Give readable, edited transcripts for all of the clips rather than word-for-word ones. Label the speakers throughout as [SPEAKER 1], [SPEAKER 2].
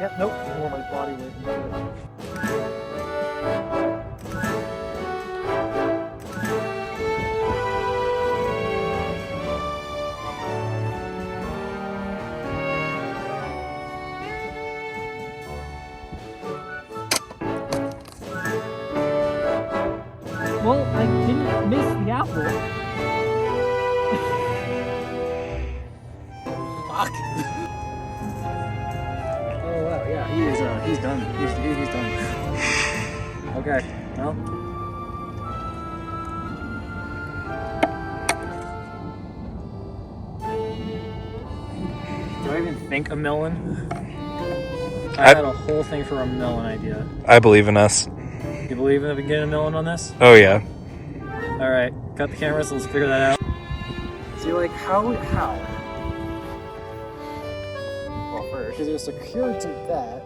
[SPEAKER 1] can't, nope, more my body weight into it. Well, I didn't miss the apple. Fuck. Oh wow, yeah, he's done. He's done. Okay, well. Do I even think a melon? I had a whole thing for a melon idea.
[SPEAKER 2] I believe in us.
[SPEAKER 1] You believe in getting a melon on this?
[SPEAKER 2] Oh yeah.
[SPEAKER 1] Alright, cut the cameras, let's figure that out. See, like, how? Well, first, because you're secured to that.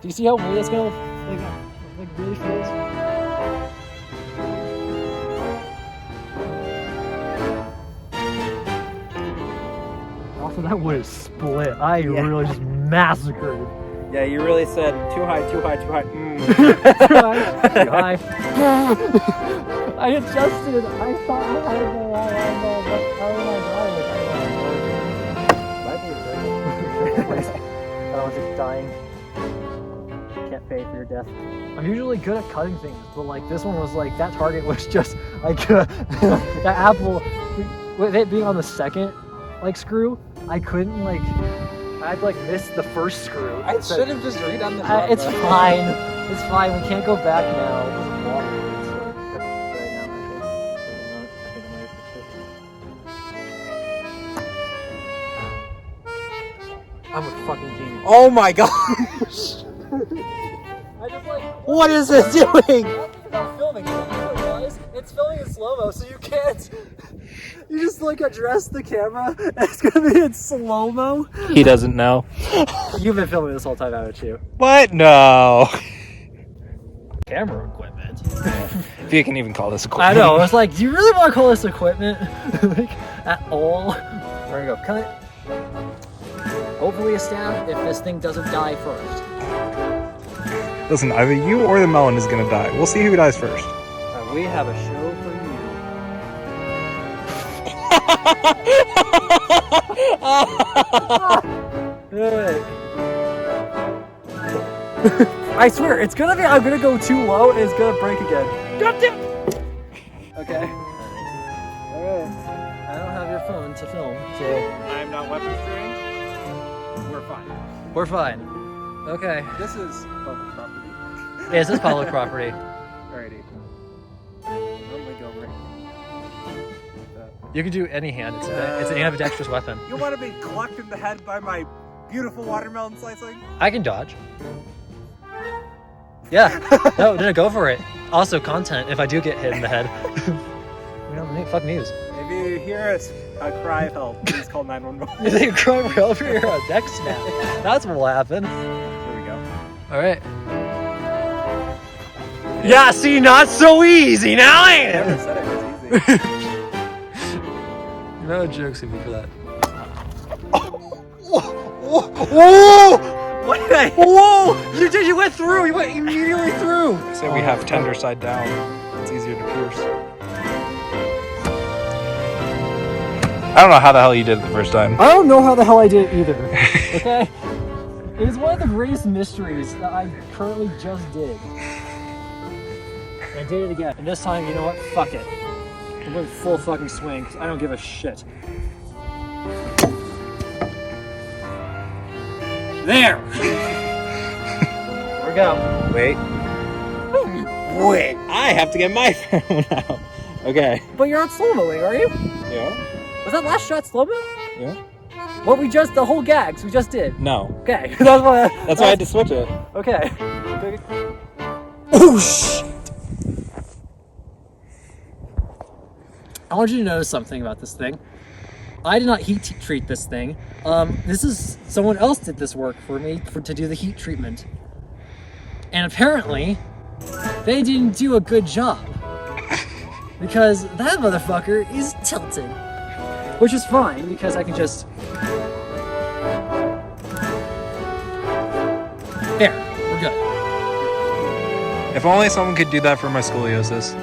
[SPEAKER 1] Do you see how weird that's gonna, like really feels? Also, that wood is split. I really just massacred.
[SPEAKER 3] Yeah, you really said too high, too high, too high.
[SPEAKER 1] Too high. I adjusted it. I thought I had the right angle, but how am I dying? I was just dying. Can't pay for your death. I'm usually good at cutting things, but like this one was like, that target was just like that apple, with it being on the second like screw, I couldn't like, I'd like missed the first screw.
[SPEAKER 3] I should have just redone the front.
[SPEAKER 1] It's fine. It's fine. We can't go back now. It doesn't bother me. I'm a fucking genius.
[SPEAKER 3] Oh my gosh!
[SPEAKER 1] I just like.
[SPEAKER 3] What is it doing?
[SPEAKER 1] It's not filming. You know what it was? It's filming in slow-mo, so you can't. You just like address the camera, and it's gonna be in slow-mo.
[SPEAKER 2] He doesn't know.
[SPEAKER 1] You've been filming this whole time, haven't you?
[SPEAKER 2] What? No.
[SPEAKER 1] Camera equipment.
[SPEAKER 2] If you can even call this equipment.
[SPEAKER 1] I know. I was like, do you really want to call this equipment? Like, at all? We're gonna go cut. Hopefully a stab if this thing doesn't die first.
[SPEAKER 2] Listen, either you or the melon is gonna die. We'll see who dies first.
[SPEAKER 1] We have a show for you. Good. I swear, it's gonna be, I'm gonna go too low and it's gonna break again. Okay. Alright. I don't have your phone to film, so.
[SPEAKER 3] I am not weapons trained. We're fine.
[SPEAKER 1] We're fine. Okay.
[SPEAKER 3] This is public property.
[SPEAKER 1] Yeah, this is public property.
[SPEAKER 3] Alrighty. Normally go right.
[SPEAKER 1] You can do any hand. It's an ambidextrous weapon.
[SPEAKER 3] You want to be clucked in the head by my beautiful watermelon slicing?
[SPEAKER 1] I can dodge. Yeah. No, go for it. Also, content if I do get hit in the head. We don't fuck news.
[SPEAKER 3] If you hear a cry of help, please call 911.
[SPEAKER 1] You think crying for help for your neck snap? That's what will happen.
[SPEAKER 3] Here we go.
[SPEAKER 1] All right. Yeah, see, not so easy now, ain't
[SPEAKER 3] I never
[SPEAKER 1] it?
[SPEAKER 3] said it was easy.
[SPEAKER 1] No jokes in me for that.
[SPEAKER 3] Whoa! What did I?
[SPEAKER 1] Whoa! You did. You went through. You went immediately through.
[SPEAKER 2] So we have tender side down. It's easier to pierce. I don't know how the hell you did it the first time.
[SPEAKER 1] I don't know how the hell I did it either. Okay? It is one of the greatest mysteries that I currently just did. I did it again. And this time, you know what? Fuck it. I'm going full fucking swing because I don't give a shit. There! There we go.
[SPEAKER 3] Wait. Wait. I have to get my phone out. Okay.
[SPEAKER 1] But you're not slow-moing, are you?
[SPEAKER 3] Yeah.
[SPEAKER 1] Was that last shot slow-mo?
[SPEAKER 3] Yeah.
[SPEAKER 1] What the whole gags we just did.
[SPEAKER 3] No.
[SPEAKER 1] Okay. That's why
[SPEAKER 3] I had to switch it.
[SPEAKER 1] Okay.
[SPEAKER 3] Oh shit.
[SPEAKER 1] I want you to notice something about this thing. I did not heat treat this thing. This is someone else did this work for me to do the heat treatment. And apparently, they didn't do a good job. Because that motherfucker is tilted. Which is fine, because I can just
[SPEAKER 2] If only someone could do that for my scoliosis.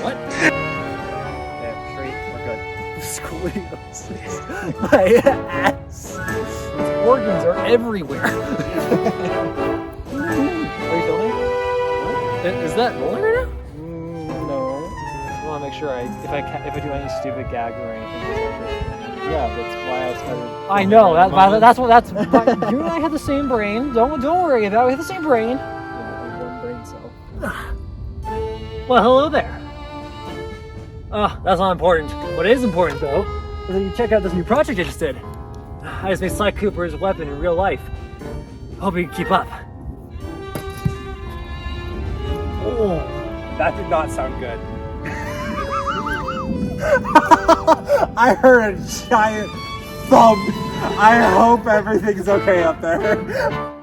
[SPEAKER 1] What? Yeah, straight. We're good. Scoliosis. My ass. Its organs are everywhere. Are you filming? Is that rolling right now?
[SPEAKER 3] No.
[SPEAKER 1] I want to make sure if I do any stupid gag or anything.
[SPEAKER 3] Yeah, that's why I started.
[SPEAKER 1] I know that's you and I have the same brain. Don't worry about it. We have the same brain.
[SPEAKER 3] One brain cell.
[SPEAKER 1] Well, hello there. That's not important. What is important though is that you check out this new project I just did. I just made Sly Cooper's weapon in real life. Hope you can keep up.
[SPEAKER 3] Oh, that did not sound good. I heard a giant thump. I hope everything's okay up there.